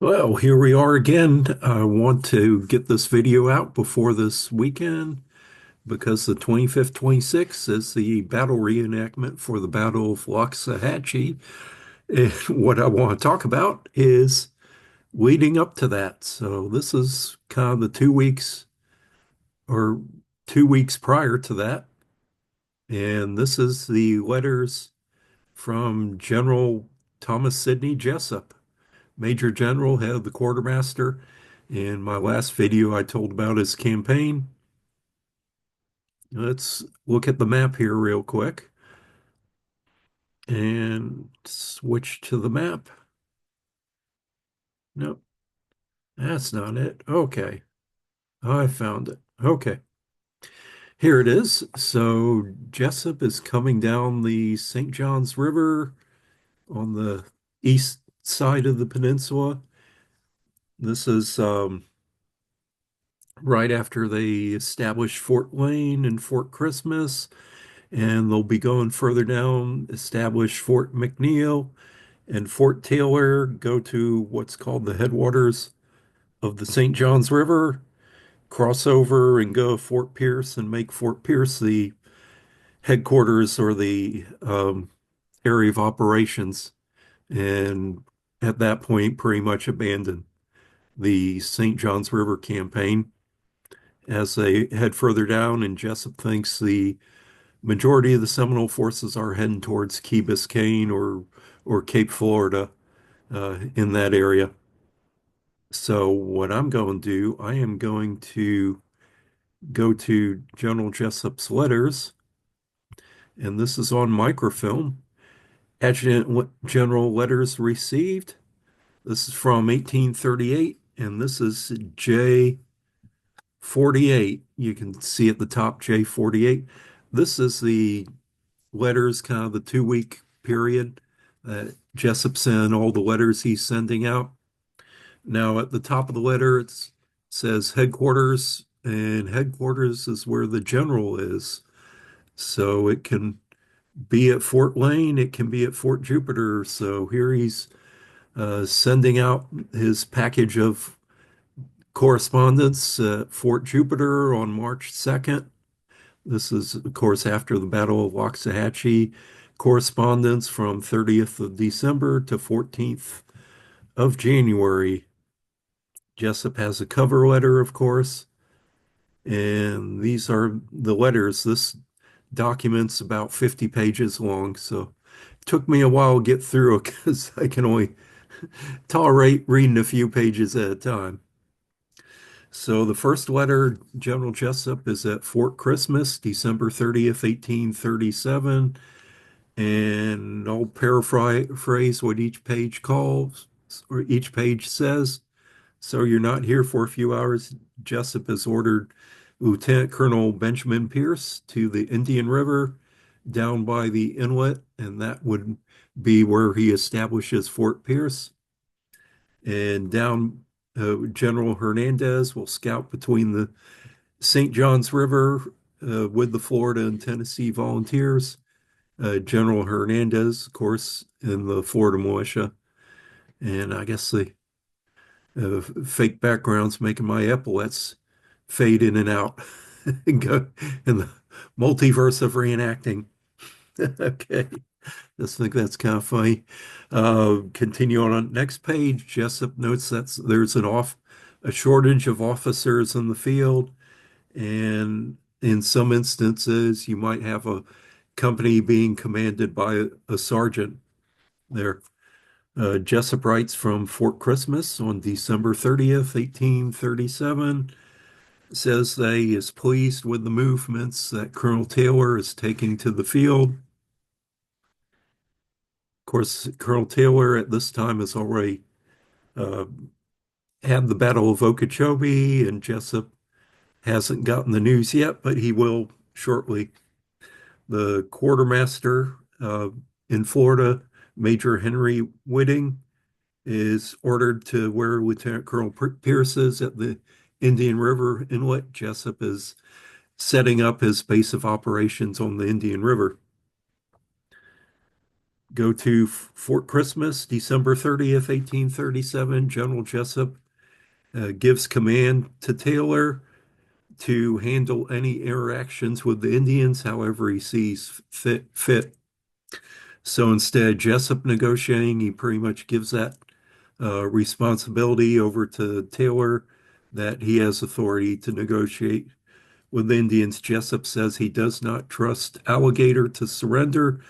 Well, here we are again. I want to get this video out before this weekend because the 25th, 26th is the battle reenactment for the Battle of Loxahatchee. And what I want to talk about is leading up to that. So this is kind of the 2 weeks or 2 weeks prior to that. And this is the letters from General Thomas Sidney Jesup, Major General, head of the quartermaster. In my last video, I told about his campaign. Let's look at the map here real quick and switch to the map. Nope, that's not it. Okay, I found it. Okay, here it is. So Jesup is coming down the St. Johns River on the east side of the peninsula. This is right after they established Fort Wayne and Fort Christmas, and they'll be going further down, establish Fort McNeil and Fort Taylor, go to what's called the headwaters of the St. Johns River, cross over and go to Fort Pierce and make Fort Pierce the headquarters or the area of operations. And at that point, pretty much abandon the St. Johns River campaign as they head further down. And Jesup thinks the majority of the Seminole forces are heading towards Key Biscayne or Cape Florida in that area. So what I'm going to do, I am going to go to General Jessup's letters, and this is on microfilm. Adjutant General letters received. This is from 1838, and this is J48. You can see at the top J48. This is the letters, kind of the 2 week period that Jesup sent all the letters he's sending out. Now, at the top of the letter, it says headquarters, and headquarters is where the general is. So it can be at Fort Wayne, it can be at Fort Jupiter. So here he's sending out his package of correspondence at Fort Jupiter on March 2nd. This is, of course, after the Battle of Loxahatchee. Correspondence from 30th of December to 14th of January. Jesup has a cover letter, of course, and these are the letters. This document's about 50 pages long, so it took me a while to get through it because I can only tolerate reading a few pages at a time. So the first letter, General Jesup, is at Fort Christmas, December 30th, 1837, and I'll paraphrase what each page calls or each page says. So you're not here for a few hours. Jesup has ordered Lieutenant Colonel Benjamin Pierce to the Indian River down by the inlet, and that would be where he establishes Fort Pierce. And down, General Hernandez will scout between the St. Johns River with the Florida and Tennessee volunteers. General Hernandez, of course, in the Florida militia. And I guess the fake backgrounds making my epaulets fade in and out and go in the multiverse of reenacting. Okay, just think that's kind of funny. Continue on next page. Jesup notes that there's a shortage of officers in the field, and in some instances, you might have a company being commanded by a sergeant there. Jesup writes from Fort Christmas on December 30th, 1837, says that he is pleased with the movements that Colonel Taylor is taking to the field. Of course, Colonel Taylor at this time has already uh, had the Battle of Okeechobee, and Jesup hasn't gotten the news yet, but he will shortly. The quartermaster in Florida, Major Henry Whitting, is ordered to where Lieutenant Colonel Pierce is at the Indian River Inlet. Jesup is setting up his base of operations on the Indian River. Go to Fort Christmas, December 30th, 1837. General Jesup gives command to Taylor to handle any interactions with the Indians however he sees fit. So instead, Jesup negotiating, he pretty much gives that responsibility over to Taylor that he has authority to negotiate with Indians. Jesup says he does not trust Alligator to surrender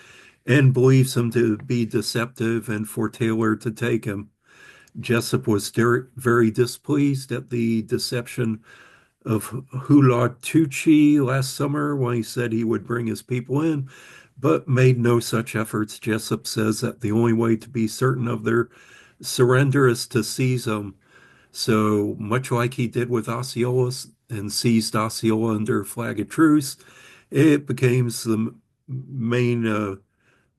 and believes him to be deceptive and for Taylor to take him. Jesup was very displeased at the deception of Tucci last summer when he said he would bring his people in, but made no such efforts. Jesup says that the only way to be certain of their surrender is to seize them. So much like he did with Osceola and seized Osceola under flag of truce, it became the main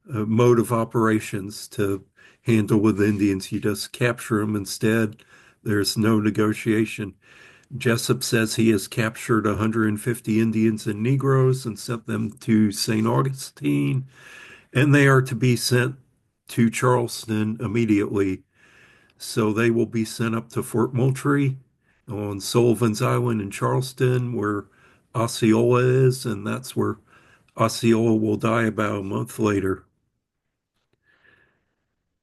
mode of operations to handle with Indians. You just capture them instead. There's no negotiation. Jesup says he has captured 150 Indians and Negroes and sent them to St. Augustine, and they are to be sent to Charleston immediately. So they will be sent up to Fort Moultrie on Sullivan's Island in Charleston, where Osceola is, and that's where Osceola will die about a month later.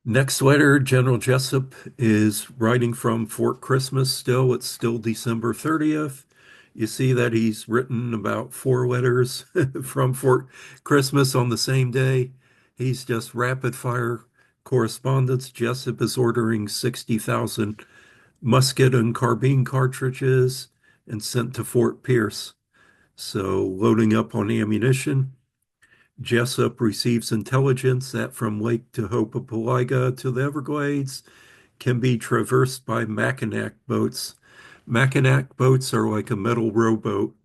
Next letter, General Jesup is writing from Fort Christmas still. It's still December 30th. You see that he's written about 4 letters from Fort Christmas on the same day. He's just rapid fire correspondence. Jesup is ordering 60,000 musket and carbine cartridges and sent to Fort Pierce. So loading up on ammunition. Jesup receives intelligence that from Lake Tehopapaliga to the Everglades can be traversed by Mackinac boats. Mackinac boats are like a metal rowboat,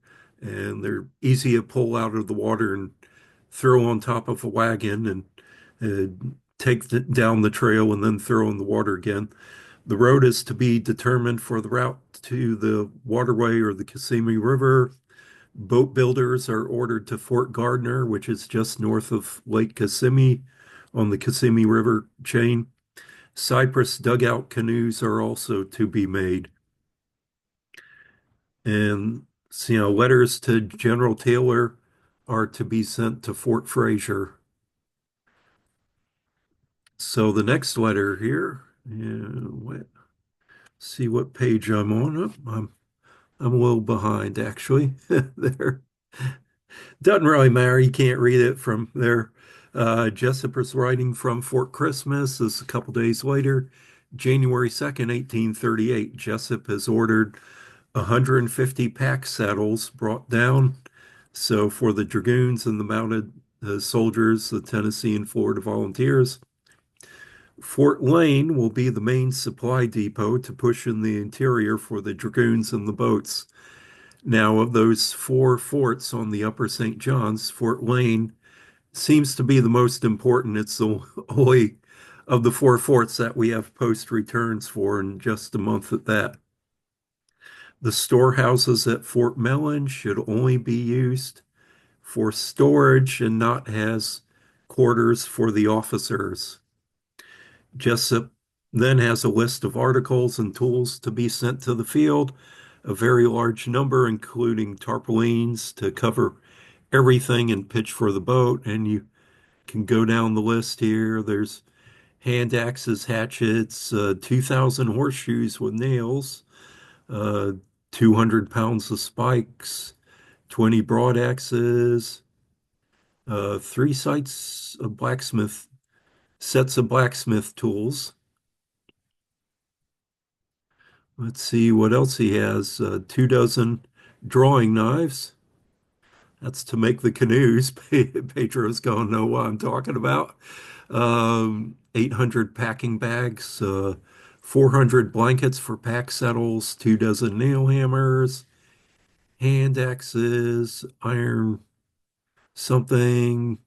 and they're easy to pull out of the water and throw on top of a wagon and take down the trail and then throw in the water again. The road is to be determined for the route to the waterway or the Kissimmee River. Boat builders are ordered to Fort Gardner, which is just north of Lake Kissimmee on the Kissimmee River chain. Cypress dugout canoes are also to be made. And letters to General Taylor are to be sent to Fort Fraser. So the next letter here, see what page I'm on. I'm a little behind actually. There. Doesn't really matter. You can't read it from there. Jesup is writing from Fort Christmas. This is a couple days later, January 2nd, 1838. Jesup has ordered 150 pack saddles brought down. So for the dragoons and the mounted soldiers, the Tennessee and Florida volunteers, Fort Lane will be the main supply depot to push in the interior for the dragoons and the boats. Now, of those 4 forts on the Upper St. John's, Fort Lane seems to be the most important. It's the only of the 4 forts that we have post returns for in just a month at that. The storehouses at Fort Mellon should only be used for storage and not as quarters for the officers. Jesup then has a list of articles and tools to be sent to the field, a very large number, including tarpaulins to cover everything and pitch for the boat. And you can go down the list here. There's hand axes, hatchets, 2,000 horseshoes with nails, 200 pounds of spikes, 20 broad axes, 3 sets of blacksmith tools. Let's see what else he has. 2 dozen drawing knives. That's to make the canoes. Pedro's gonna know what I'm talking about. 800 packing bags, 400 blankets for pack saddles, 2 dozen nail hammers, hand axes, iron something,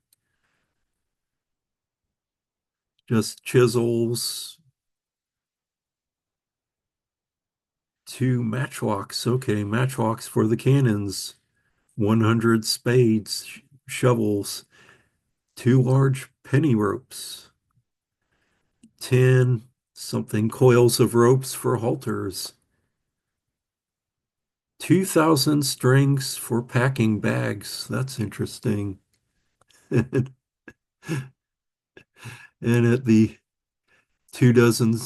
just chisels, 2 matchlocks. Okay, matchlocks for the cannons, 100 spades, shovels, two large penny ropes, 10 something coils of ropes for halters, 2,000 strings for packing bags. That's interesting. And at the 2 dozen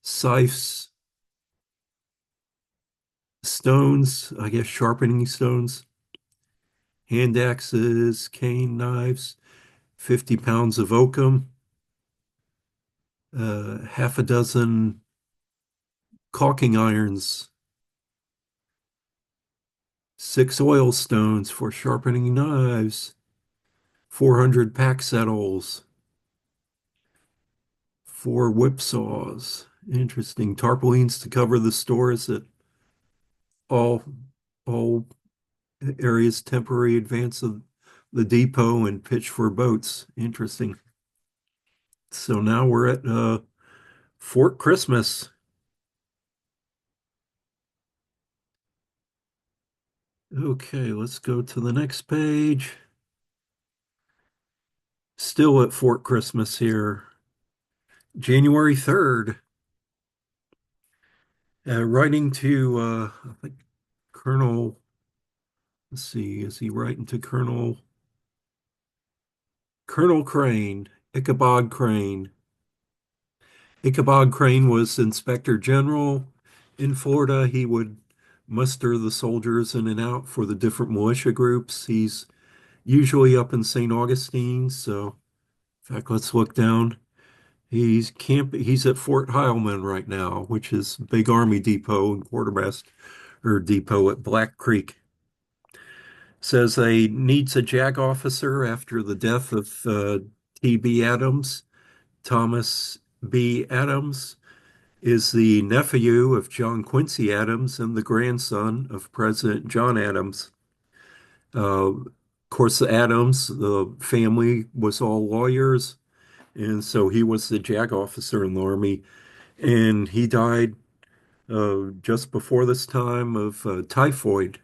scythes, stones, I guess sharpening stones, hand axes, cane knives, 50 pounds of oakum, half a dozen caulking irons, 6 oil stones for sharpening knives, 400 pack saddles, 4 whipsaws. Interesting. Tarpaulins to cover the stores at all all areas temporary advance of the depot and pitch for boats. Interesting. So now we're at Fort Christmas. Okay, let's go to the next page. Still at Fort Christmas here. January 3rd. Writing to I think Colonel, let's see, is he writing to Colonel Crane, Ichabod Crane? Ichabod Crane was Inspector General in Florida. He would muster the soldiers in and out for the different militia groups. He's usually up in St. Augustine. So, in fact, let's look down. He's at Fort Heilman right now, which is big Army depot and quartermaster or depot at Black Creek. Says they needs a JAG officer after the death of T.B. Adams. Thomas B. Adams is the nephew of John Quincy Adams and the grandson of President John Adams. Of course, the Adams, the family was all lawyers, and so he was the JAG officer in the Army, and he died just before this time of typhoid.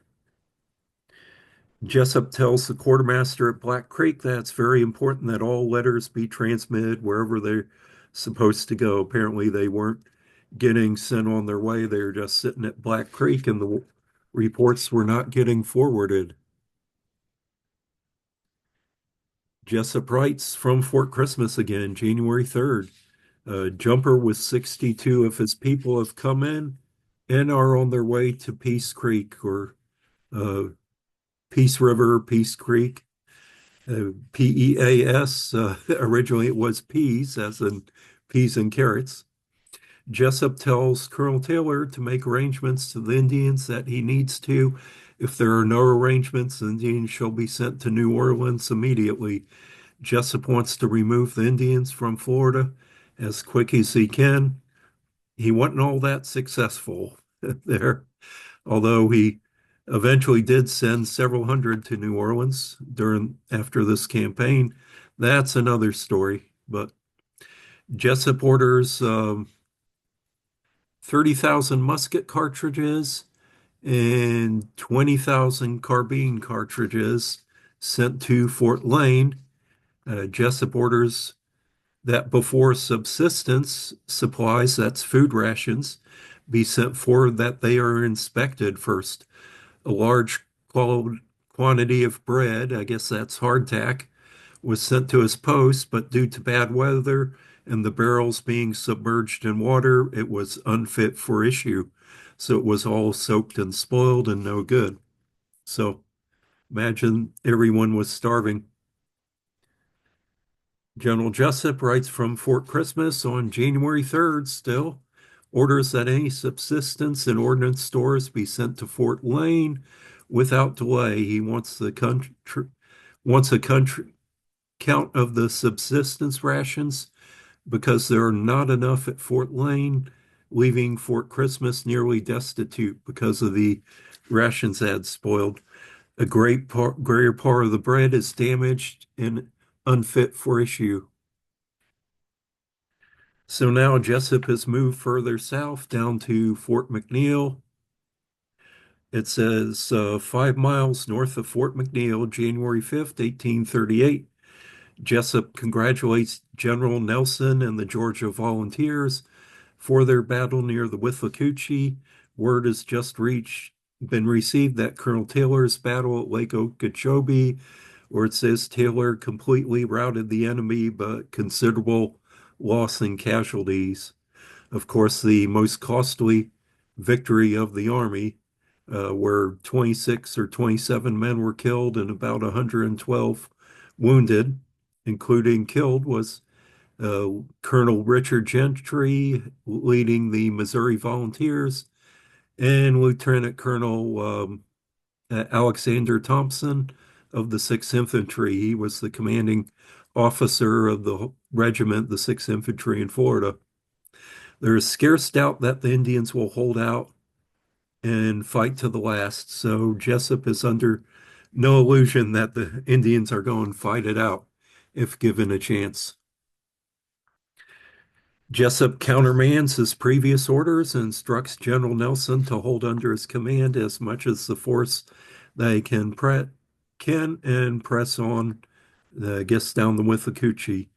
Jesup tells the quartermaster at Black Creek that it's very important that all letters be transmitted wherever they're supposed to go. Apparently, they weren't getting sent on their way. They were just sitting at Black Creek, and the reports were not getting forwarded. Jesup writes from Fort Christmas again, January 3rd. Jumper with 62 of his people have come in and are on their way to Peace Creek or uh, Peace River, Peace Creek. PEAS. Originally, it was peas, as in peas and carrots. Jesup tells Colonel Taylor to make arrangements to the Indians that he needs to. If there are no arrangements, the Indians shall be sent to New Orleans immediately. Jesup wants to remove the Indians from Florida as quick as he can. He wasn't all that successful there, although he eventually did send several hundred to New Orleans after this campaign. That's another story. But Jesup orders 30,000 musket cartridges and 20,000 carbine cartridges sent to Fort Lane. Jesup orders that before subsistence supplies, that's food rations, be sent forward, that they are inspected first. A large quantity of bread, I guess that's hardtack, was sent to his post, but due to bad weather and the barrels being submerged in water, it was unfit for issue. So it was all soaked and spoiled and no good. So imagine everyone was starving. General Jesup writes from Fort Christmas on January 3rd still, orders that any subsistence and ordnance stores be sent to Fort Lane without delay. He wants a country count of the subsistence rations because there are not enough at Fort Lane, leaving Fort Christmas nearly destitute because of the rations had spoiled. A greater part of the bread is damaged and unfit for issue. So now Jesup has moved further south down to Fort McNeil. It says 5 miles north of Fort McNeil, January 5th, 1838. Jesup congratulates General Nelson and the Georgia Volunteers for their battle near the Withlacoochee. Word has just been received that Colonel Taylor's battle at Lake Okeechobee, where it says Taylor completely routed the enemy, but considerable loss and casualties. Of course, the most costly victory of the Army, where 26 or 27 men were killed and about 112 wounded, including killed, was Colonel Richard Gentry leading the Missouri Volunteers and Lieutenant Colonel Alexander Thompson of the 6th Infantry. He was the commanding officer of the regiment, the 6th Infantry in Florida. There is scarce doubt that the Indians will hold out and fight to the last. So Jesup is under no illusion that the Indians are going to fight it out if given a chance. Jesup countermands his previous orders and instructs General Nelson to hold under his command as much as the force they can and press on, I guess, down the Withlacoochee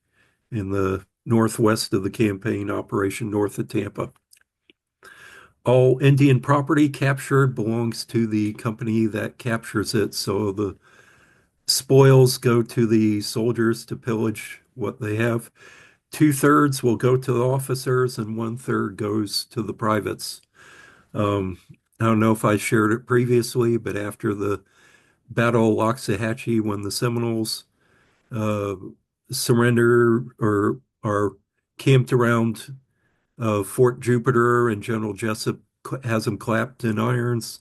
in the northwest of the campaign operation north of Tampa. All Indian property captured belongs to the company that captures it, so the spoils go to the soldiers to pillage what they have. Two-thirds will go to the officers, and one-third goes to the privates. Um, I don't know if I shared it previously, but after the Battle of Loxahatchee, when the Seminoles uh, surrender or are camped around Fort Jupiter and General Jesup has them clapped in irons.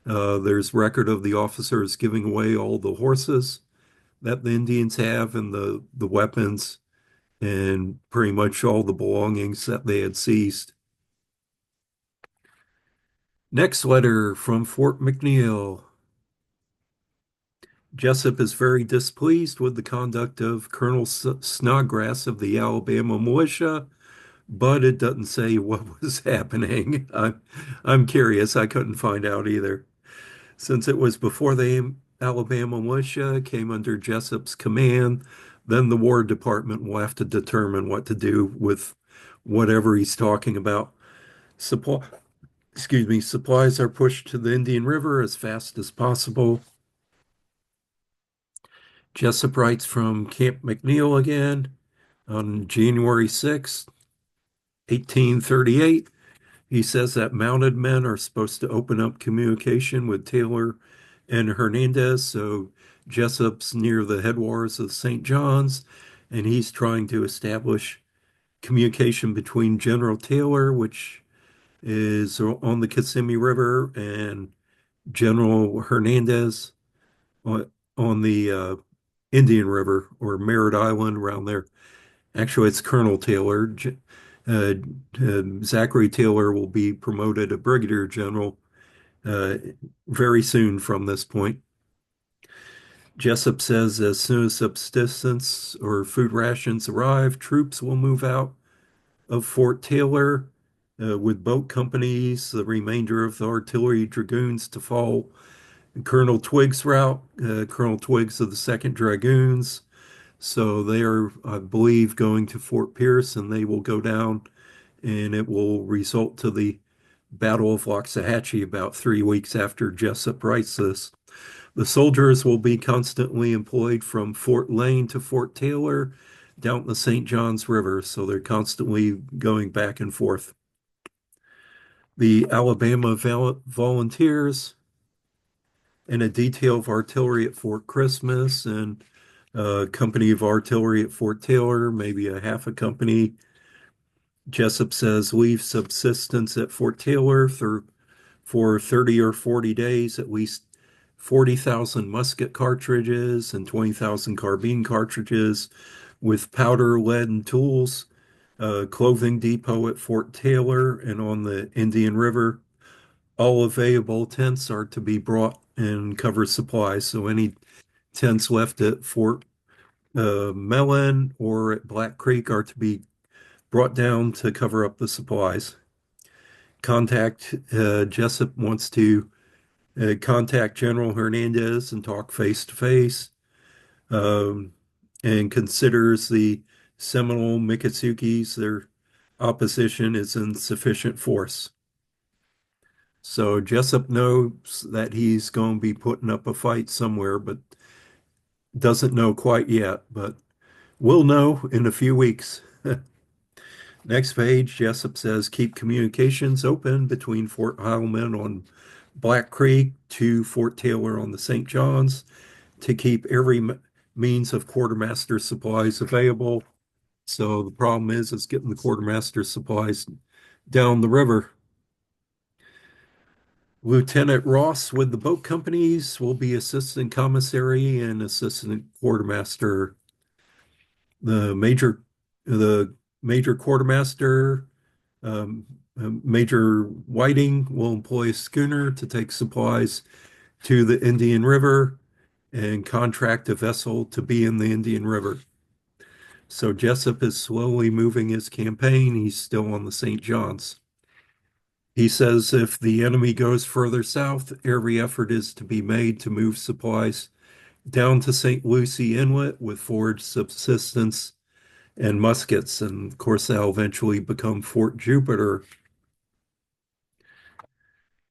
There's record of the officers giving away all the horses that the Indians have and the weapons and pretty much all the belongings that they had seized. Next letter from Fort McNeil. Jesup is very displeased with the conduct of Colonel Snodgrass of the Alabama militia, but it doesn't say what was happening. I'm curious. I couldn't find out either. Since it was before the Alabama militia came under Jesup's command, then the War Department will have to determine what to do with whatever he's talking about. Supply, supplies are pushed to the Indian River as fast as possible. Jesup writes from Camp McNeil again on January 6, 1838. He says that mounted men are supposed to open up communication with Taylor and Hernandez. So Jesup's near the headwaters of St. John's, and he's trying to establish communication between General Taylor, which is on the Kissimmee River, and General Hernandez on the Indian River or Merritt Island around there. Actually, it's Colonel Taylor. Uh, Zachary Taylor will be promoted a brigadier general uh, very soon from this point. Jesup says as soon as subsistence or food rations arrive, troops will move out of Fort Taylor with boat companies, the remainder of the artillery dragoons to follow Colonel Twiggs' route, Colonel Twiggs of the 2nd Dragoons. So they are, I believe, going to Fort Pierce and they will go down and it will result to the Battle of Loxahatchee about 3 weeks after Jesup writes this. The soldiers will be constantly employed from Fort Lane to Fort Taylor down the St. Johns River, so they're constantly going back and forth. The Alabama Volunteers and a detail of artillery at Fort Christmas and a company of artillery at Fort Taylor, maybe a half a company. Jesup says leave subsistence at Fort Taylor for 30 or 40 days, at least 40,000 musket cartridges and 20,000 carbine cartridges with powder, lead, and tools. Clothing depot at Fort Taylor and on the Indian River. All available tents are to be brought and cover supplies. So any tents left at Fort Mellon or at Black Creek are to be brought down to cover up the supplies. Jesup wants to contact General Hernandez and talk face to face. and considers the Seminole Miccosukees, their opposition is in sufficient force. So Jesup knows that he's going to be putting up a fight somewhere, but doesn't know quite yet. But we'll know in a few weeks. Next page, Jesup says keep communications open between Fort Heilman on Black Creek to Fort Taylor on the St. Johns to keep every means of quartermaster supplies available. So the problem is getting the quartermaster supplies down the river. Lieutenant Ross with the boat companies will be assistant commissary and assistant quartermaster. The major, the major quartermaster, Major Whiting will employ a schooner to take supplies to the Indian River and contract a vessel to be in the Indian River. So Jesup is slowly moving his campaign. He's still on the St. John's. He says if the enemy goes further south, every effort is to be made to move supplies down to St. Lucie Inlet with forage subsistence and muskets. And of course, that'll eventually become Fort Jupiter.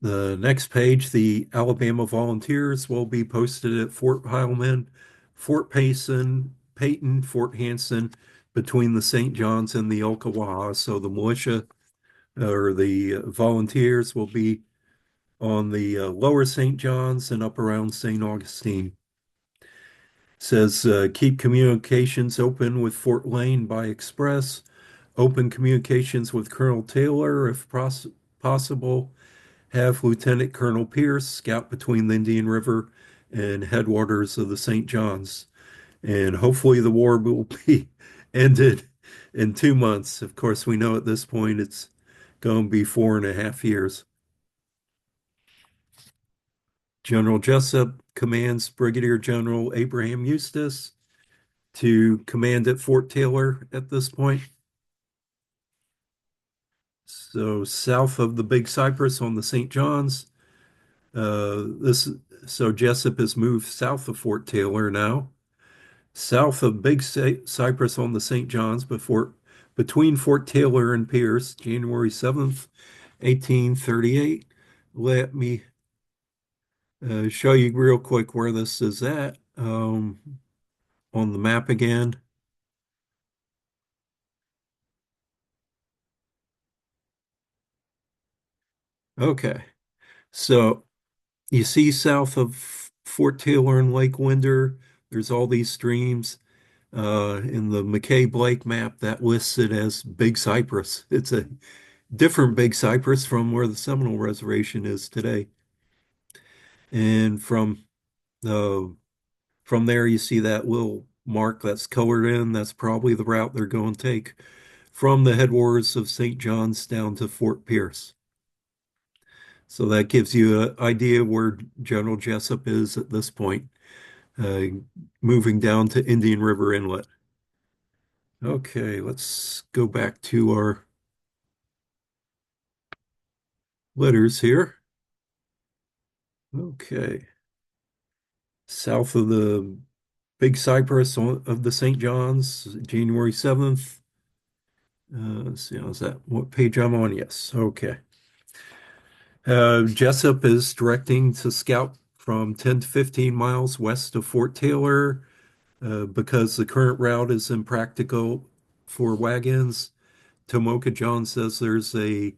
The next page, the Alabama Volunteers will be posted at Fort Heilman, Fort Payton, Fort Hanson, between the St. John's and the Ocklawaha. So the militia or the volunteers will be on the lower St. John's and up around St. Augustine. Says keep communications open with Fort Lane by express, open communications with Colonel Taylor if possible, have Lieutenant Colonel Pierce scout between the Indian River and headwaters of the St. John's. And hopefully the war will be ended in 2 months. Of course, we know at this point it's going to be 4.5 years. General Jesup commands Brigadier General Abraham Eustis to command at Fort Taylor at this point. So south of the Big Cypress on the St. John's, so Jesup has moved south of Fort Taylor now, south of Big Cypress on the St. John's, between Fort Taylor and Pierce, January 7th, 1838. Let me show you real quick where this is at on the map again. Okay, so you see south of Fort Taylor and Lake Winder, there's all these streams. In the McKay Blake map, that lists it as Big Cypress. It's a different Big Cypress from where the Seminole Reservation is today. And uh, from there, you see that little mark that's colored in. That's probably the route they're going to take from the headwaters of St. John's down to Fort Pierce. So that gives you an idea where General Jesup is at this point, uh, moving down to Indian River Inlet. Okay, let's go back to our letters here. Okay, south of the Big Cypress of the St. John's, January 7th. Let's see, how's that? What page I'm on? Yes, okay. Jesup is directing to scout from 10 to 15 miles west of Fort Taylor because the current route is impractical for wagons. Tomoka John says there's a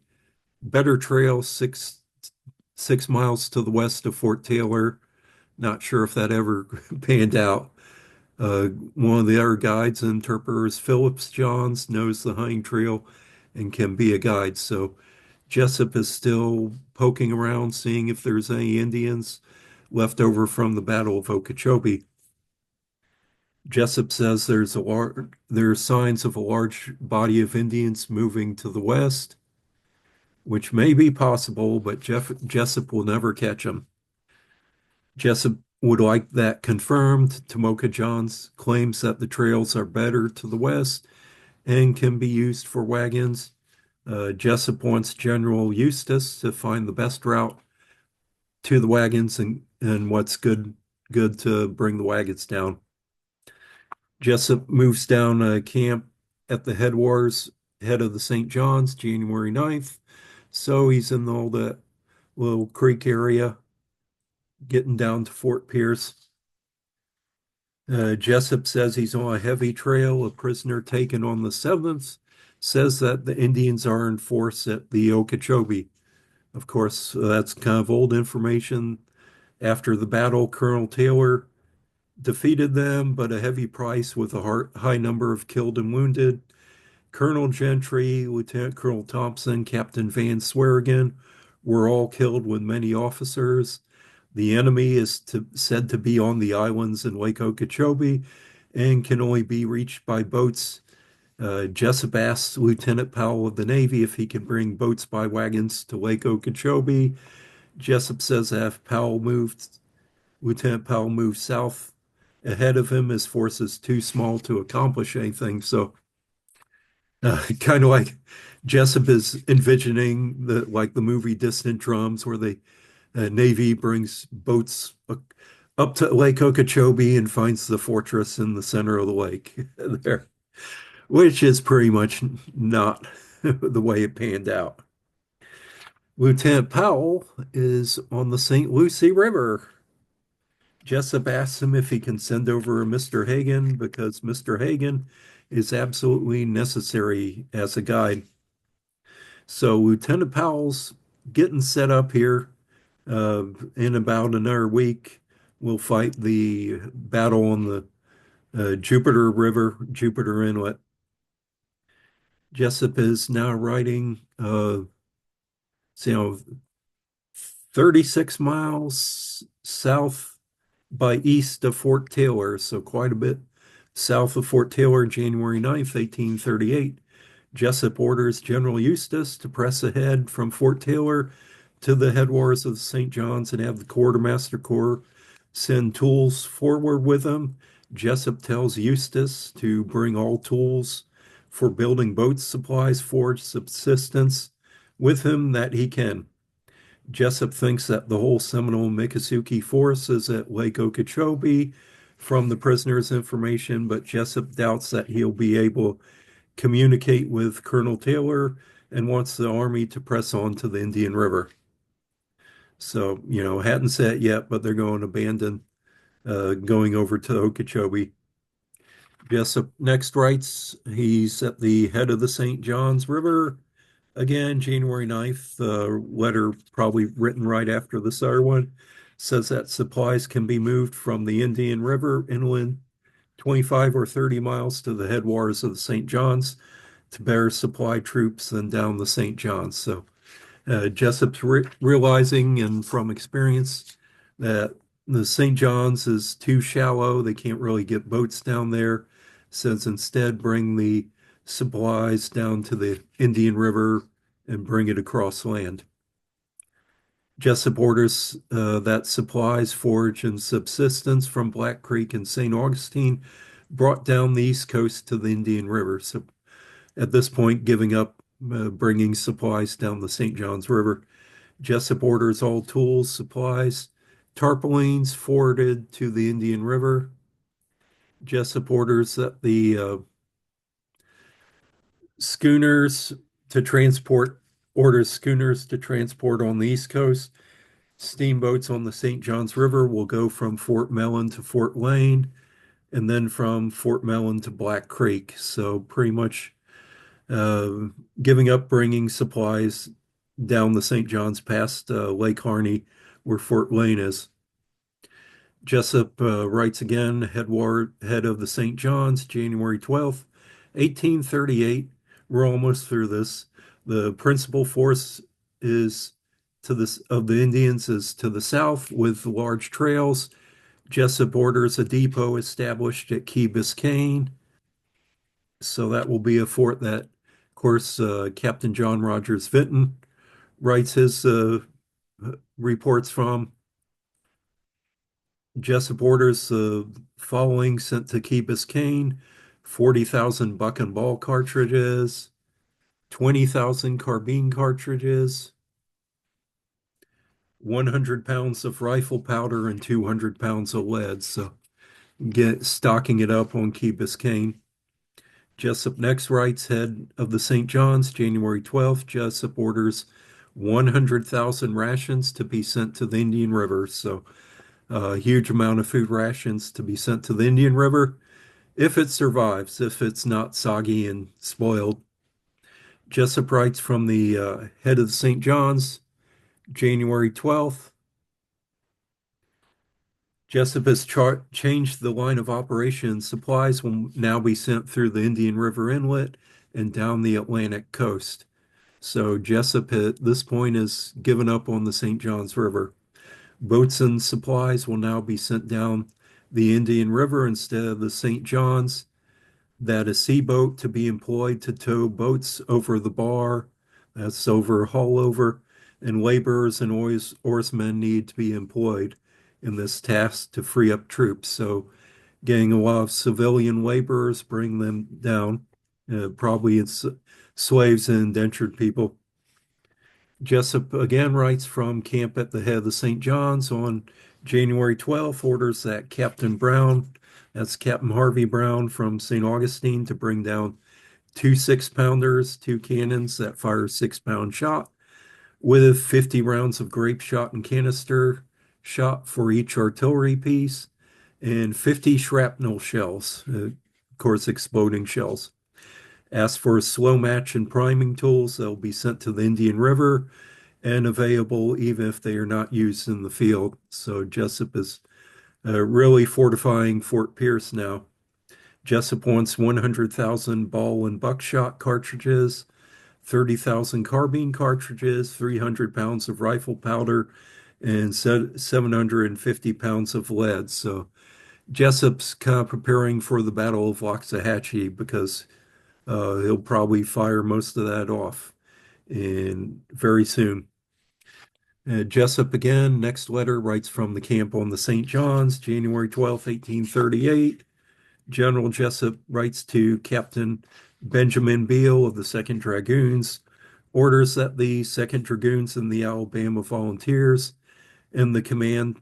better trail 6 miles to the west of Fort Taylor. Not sure if that ever panned out. One of the other guides and interpreters, Phillips Johns, knows the hunting trail and can be a guide. So Jesup is still poking around, seeing if there's any Indians left over from the Battle of Okeechobee. Jesup says there are signs of a large body of Indians moving to the west, which may be possible, but Jesup will never catch them. Jesup would like that confirmed. Tomoka Johns claims that the trails are better to the west and can be used for wagons. Jesup wants General Eustis to find the best route to the wagons and what's good to bring the wagons down. Jesup moves down a camp at the headwaters, head of the St. John's, January 9th. So he's in all that little creek area, getting down to Fort Pierce. Jesup says he's on a heavy trail. A prisoner taken on the 7th says that the Indians are in force at the Okeechobee. Of course, that's kind of old information. After the battle, Colonel Taylor defeated them, but a heavy price with a high number of killed and wounded. Colonel Gentry, Lieutenant Colonel Thompson, Captain Van Swearingen were all killed with many officers. The enemy is said to be on the islands in Lake Okeechobee and can only be reached by boats. Jesup asks Lieutenant Powell of the Navy if he can bring boats by wagons to Lake Okeechobee. Jesup says that if Lieutenant Powell moved south ahead of him, his force is too small to accomplish anything. So, kind of like Jesup is envisioning the movie Distant Drums, where the Navy brings boats up to Lake Okeechobee and finds the fortress in the center of the lake there, which is pretty much not the way it panned out. Lieutenant Powell is on the St. Lucie River. Jesup asks him if he can send over Mr. Hagen because Mr. Hagen is absolutely necessary as a guide. So Lieutenant Powell's getting set up here. In about another week, we'll fight the battle on the Jupiter River, Jupiter Inlet. Jesup is now riding, you know, 36 miles south by east of Fort Taylor, so quite a bit south of Fort Taylor, January 9th, 1838. Jesup orders General Eustis to press ahead from Fort Taylor to the headwaters of the St. John's and have the Quartermaster Corps send tools forward with him. Jesup tells Eustis to bring all tools for building boats, supplies, forage, subsistence with him that he can. Jesup thinks that the whole Seminole and Miccosukee force is at Lake Okeechobee from the prisoner's information, but Jesup doubts that he'll be able to communicate with Colonel Taylor and wants the army to press on to the Indian River. So, hadn't said yet, but they're going to abandon going over to Okeechobee. Jesup next writes he's at the head of the St. John's River. Again, January 9th, letter probably written right after this other one, says that supplies can be moved from the Indian River inland 25 or 30 miles to the headwaters of the St. John's to better supply troops and down the St. John's. So Jesup's realizing and from experience that the St. John's is too shallow. They can't really get boats down there. Says instead bring the supplies down to the Indian River and bring it across land. Jesup orders that supplies, forage, and subsistence from Black Creek and St. Augustine brought down the east coast to the Indian River. So at this point, giving up bringing supplies down the St. John's River. Jesup orders all tools, supplies, tarpaulins forwarded to the Indian River. Jesup orders that the schooners to transport, orders schooners to transport on the East Coast. Steamboats on the St. John's River will go from Fort Mellon to Fort Lane and then from Fort Mellon to Black Creek. So pretty much giving up bringing supplies down the St. John's past Lake Harney, where Fort Lane is. Jesup writes again, head of the St. John's, January 12th, 1838. We're almost through this. The principal force is of the Indians is to the south with large trails. Jesup orders a depot established at Key Biscayne. So that will be a fort that, of course, Captain John Rogers Vinton writes his reports from. Jesup orders the following sent to Key Biscayne: 40,000 buck and ball cartridges, 20,000 carbine cartridges, 100 pounds of rifle powder, and 200 pounds of lead. So get stocking it up on Key Biscayne. Jesup next writes, head of the St. John's, January 12th, Jesup orders 100,000 rations to be sent to the Indian River. So a huge amount of food rations to be sent to the Indian River if it survives, if it's not soggy and spoiled. Jesup writes from the head of the St. John's, January 12th. Jesup has changed the line of operation. Supplies will now be sent through the Indian River Inlet and down the Atlantic coast. So Jesup at this point has given up on the St. Johns River. Boats and supplies will now be sent down the Indian River instead of the St. Johns. That a seaboat to be employed to tow boats over the bar, that's over haul over, and laborers and oarsmen need to be employed in this task to free up troops. So getting a lot of civilian laborers, bring them down. Probably it's slaves and indentured people. Jesup again writes from camp at the head of the St. John's on January 12th, orders that Captain Brown, that's Captain Harvey Brown from St. Augustine, to bring down two 6-pounders, two cannons that fire 6-pound shot with 50 rounds of grape shot and canister shot for each artillery piece and 50 shrapnel shells, of course, exploding shells. Ask for a slow match and priming tools. They'll be sent to the Indian River and available even if they are not used in the field. So Jesup is really fortifying Fort Pierce now. Jesup wants 100,000 ball and buckshot cartridges, 30,000 carbine cartridges, 300 pounds of rifle powder, and 750 pounds of lead. So Jesup's kind of preparing for the Battle of Loxahatchee because he'll probably fire most of that off and very soon. Jesup again, next letter, writes from the camp on the St. John's, January 12th, 1838. General Jesup writes to Captain Benjamin Beale of the 2nd Dragoons, orders that the 2nd Dragoons and the Alabama Volunteers and the command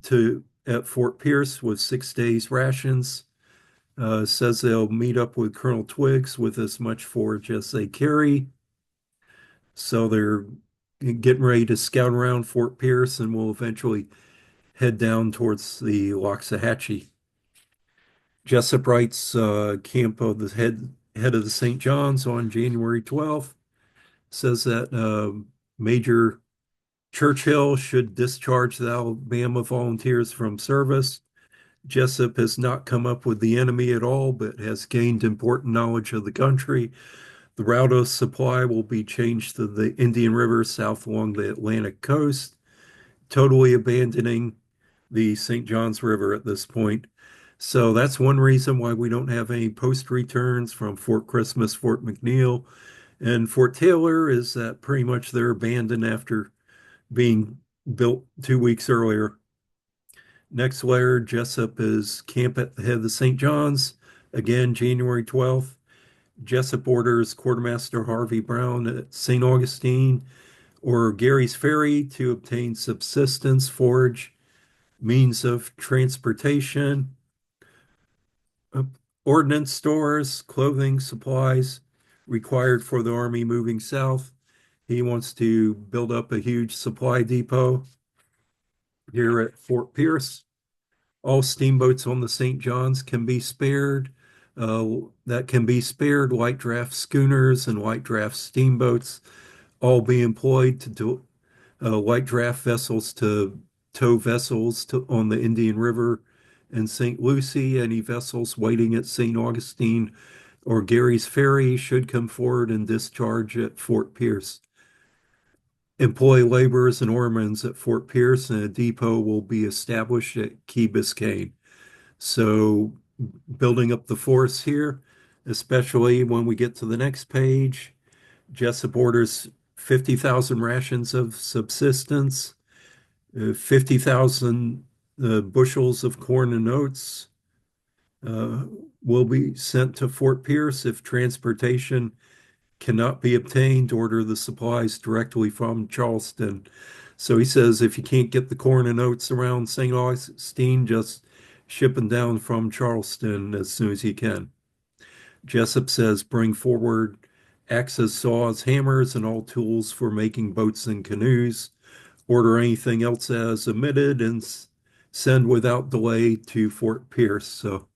to at Fort Pierce with 6 days rations. Says they'll meet up with Colonel Twiggs with as much forage as they carry. So they're getting ready to scout around Fort Pierce and will eventually head down towards the Loxahatchee. Jesup writes camp of the head of the St. John's on January 12th. Says that Major Churchill should discharge the Alabama Volunteers from service. Jesup has not come up with the enemy at all, but has gained important knowledge of the country. The route of supply will be changed to the Indian River south along the Atlantic coast, totally abandoning the St. Johns River at this point. So that's one reason why we don't have any post returns from Fort Christmas, Fort McNeil, and Fort Taylor is that pretty much they're abandoned after being built 2 weeks earlier. Next letter, Jesup is camp at the head of the St. John's, again, January 12th. Jesup orders Quartermaster Harvey Brown at St. Augustine or Gary's Ferry to obtain subsistence, forage, means of transportation, ordnance stores, clothing, supplies required for the Army moving south. He wants to build up a huge supply depot here at Fort Pierce. All steamboats on the St. John's can be spared. That can be spared. Light draft schooners and light draft steamboats all be employed to do light draft vessels to tow vessels on the Indian River and St. Lucie. Any vessels waiting at St. Augustine or Gary's Ferry should come forward and discharge at Fort Pierce. Employ laborers and oarmen at Fort Pierce, and a depot will be established at Key Biscayne. So building up the force here, especially when we get to the next page, Jesup orders 50,000 rations of subsistence, 50,000 bushels of corn and oats will be sent to Fort Pierce if transportation cannot be obtained. Order the supplies directly from Charleston. So he says if you can't get the corn and oats around St. Augustine, just shipping down from Charleston as soon as he can. Jesup says bring forward axes, saws, hammers, and all tools for making boats and canoes. Order anything else as omitted and send without delay to Fort Pierce. So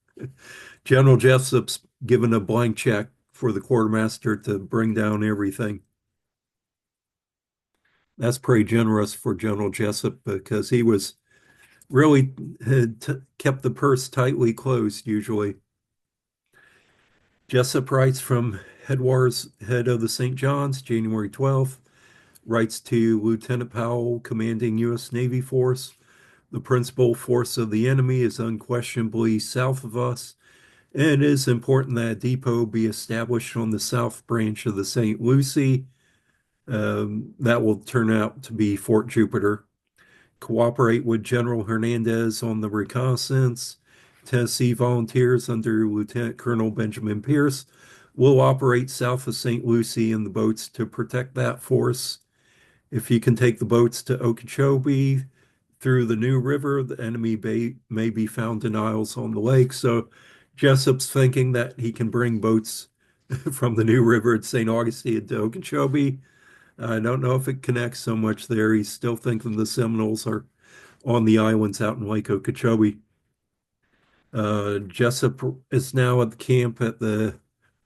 General Jesup's given a blank check for the quartermaster to bring down everything. That's pretty generous for General Jesup because he was really had kept the purse tightly closed usually. Jesup writes from headwaters head of the St. John's, January 12th, writes to Lt.Powell, commanding U.S. Navy force. The principal force of the enemy is unquestionably south of us, and it is important that a depot be established on the south branch of the St. Lucie. That will turn out to be Fort Jupiter. Cooperate with General Hernandez on the reconnaissance. Tennessee volunteers under Lieutenant Colonel Benjamin Pierce will operate south of St. Lucie in the boats to protect that force. If you can take the boats to Okeechobee through the New River, the enemy may be found in isles on the lake. So Jesup's thinking that he can bring boats from the New River at St. Augustine to Okeechobee. I don't know if it connects so much there. He's still thinking the Seminoles are on the islands out in Lake Okeechobee. Jesup is now at the camp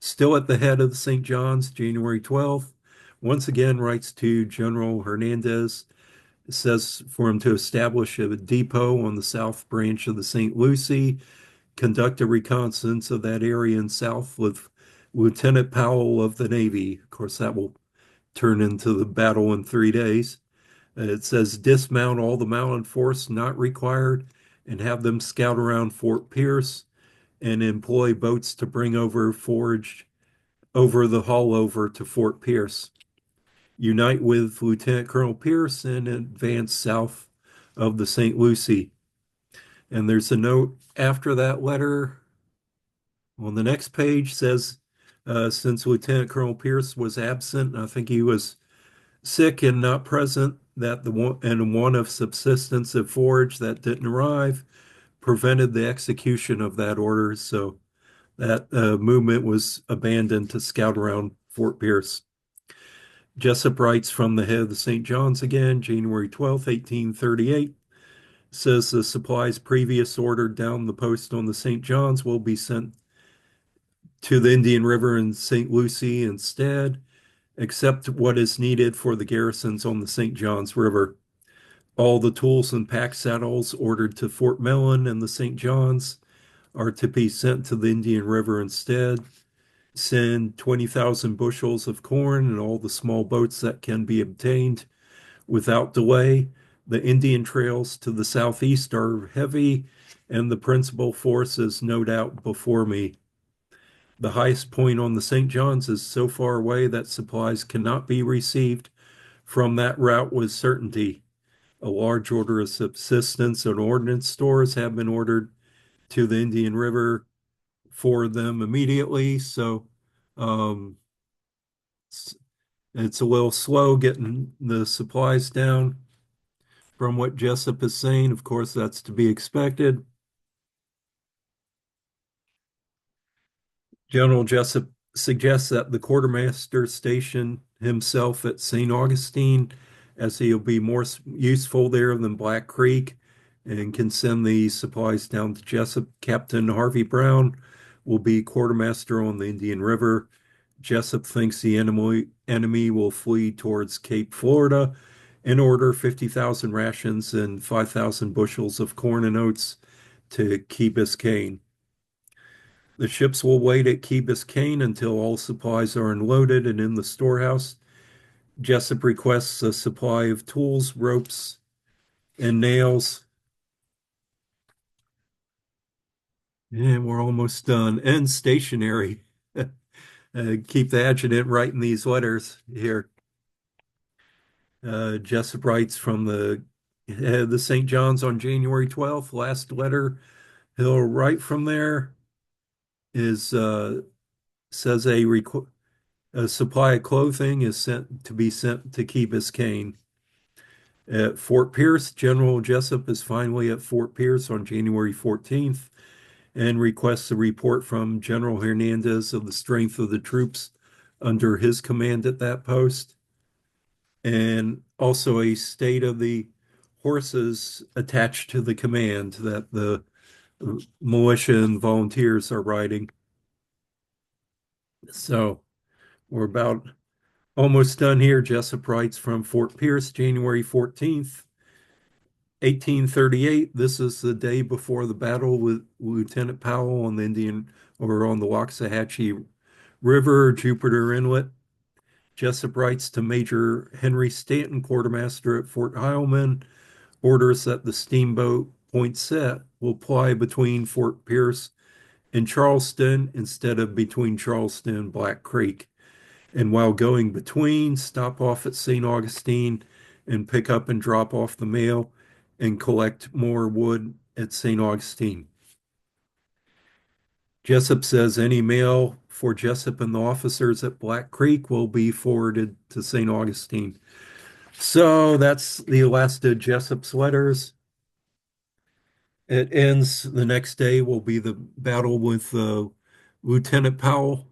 still at the head of the St. John's, January 12th. Once again, writes to General Hernandez. It says for him to establish a depot on the south branch of the St. Lucie, conduct a reconnaissance of that area in south with Lieutenant Powell of the Navy. Of course, that will turn into the battle in 3 days. It says dismount all the mounted force not required and have them scout around Fort Pierce and employ boats to bring over forage over the haul over to Fort Pierce. Unite with Lieutenant Colonel Pierce and advance south of the St. Lucie. And there's a note after that letter on the next page says, since Lieutenant Colonel Pierce was absent, I think he was sick and not present, that the one and want of subsistence and forage that didn't arrive prevented the execution of that order. So that movement was abandoned to scout around Fort Pierce. Jesup writes from the head of the St. John's again, January 12th, 1838. Says the supplies previous ordered down the post on the St. John's will be sent to the Indian River and St. Lucie instead, except what is needed for the garrisons on the St. John's River. All the tools and pack saddles ordered to Fort Mellon and the St. John's are to be sent to the Indian River instead. Send 20,000 bushels of corn and all the small boats that can be obtained without delay. The Indian trails to the southeast are heavy, and the principal force is no doubt before me. The highest point on the St. John's is so far away that supplies cannot be received from that route with certainty. A large order of subsistence and ordnance stores have been ordered to the Indian River for them immediately. So it's, it's a little slow getting the supplies down from what Jesup is saying. Of course, that's to be expected. General Jesup suggests that the quartermaster station himself at St. Augustine, as he'll be more useful there than Black Creek and can send the supplies down to Jesup. Captain Harvey Brown will be quartermaster on the Indian River. Jesup thinks the enemy will flee towards Cape Florida and order 50,000 rations and 5,000 bushels of corn and oats to Key Biscayne. The ships will wait at Key Biscayne until all supplies are unloaded and in the storehouse. Jesup requests a supply of tools, ropes, and nails. And we're almost done. And stationery. Keep the adjutant writing these letters here. Jesup writes from the St. John's on January 12th. Last letter he'll write from there is says a supply of clothing is sent to Key Biscayne. At Fort Pierce, General Jesup is finally at Fort Pierce on January 14th and requests a report from General Hernandez of the strength of the troops under his command at that post, and also a state of the horses attached to the command that the militia and volunteers are riding. So we're about almost done here. Jesup writes from Fort Pierce, January 14th, 1838. This is the day before the battle with Lt.Powell on the Indian or on the Loxahatchee River, Jupiter Inlet. Jesup writes to Major Henry Stanton, quartermaster at Fort Heilman, orders that the steamboat Poinsett will ply between Fort Pierce and Charleston instead of between Charleston and Black Creek. And while going between, stop off at St. Augustine and pick up and drop off the mail and collect more wood at St. Augustine. Jesup says any mail for Jesup and the officers at Black Creek will be forwarded to St. Augustine. So that's the last of Jesup's letters. It ends the next day will be the battle with Lieutenant Powell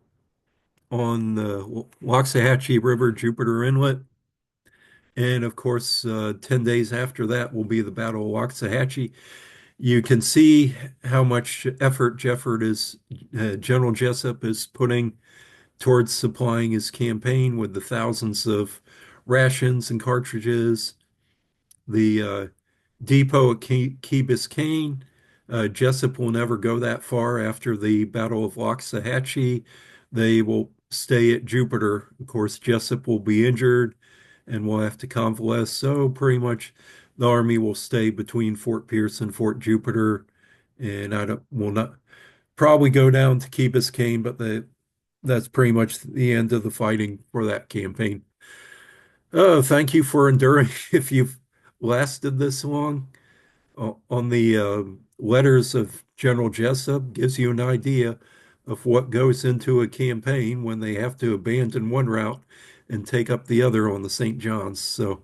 on the Loxahatchee River, Jupiter Inlet. And of course, 10 days after that will be the Battle of Loxahatchee. You can see how much effort General Jesup is putting towards supplying his campaign with the thousands of rations and cartridges. The depot at Key Biscayne, Jesup will never go that far after the Battle of Loxahatchee. They will stay at Jupiter. Of course, Jesup will be injured and will have to convalesce. So pretty much the army will stay between Fort Pierce and Fort Jupiter. And I don't will not probably go down to Key Biscayne, but that's pretty much the end of the fighting for that campaign. Oh, thank you for enduring if you've lasted this long. On the letters of General Jesup gives you an idea of what goes into a campaign when they have to abandon one route and take up the other on the St. John's. So,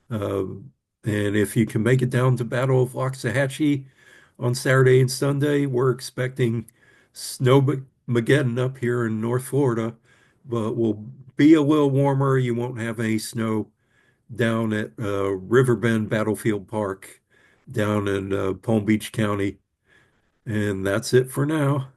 and if you can make it down to Battle of Loxahatchee on Saturday and Sunday, we're expecting snowmageddon up here in North Florida, but will be a little warmer. You won't have any snow down at Riverbend Battlefield Park down in Palm Beach County. And that's it for now.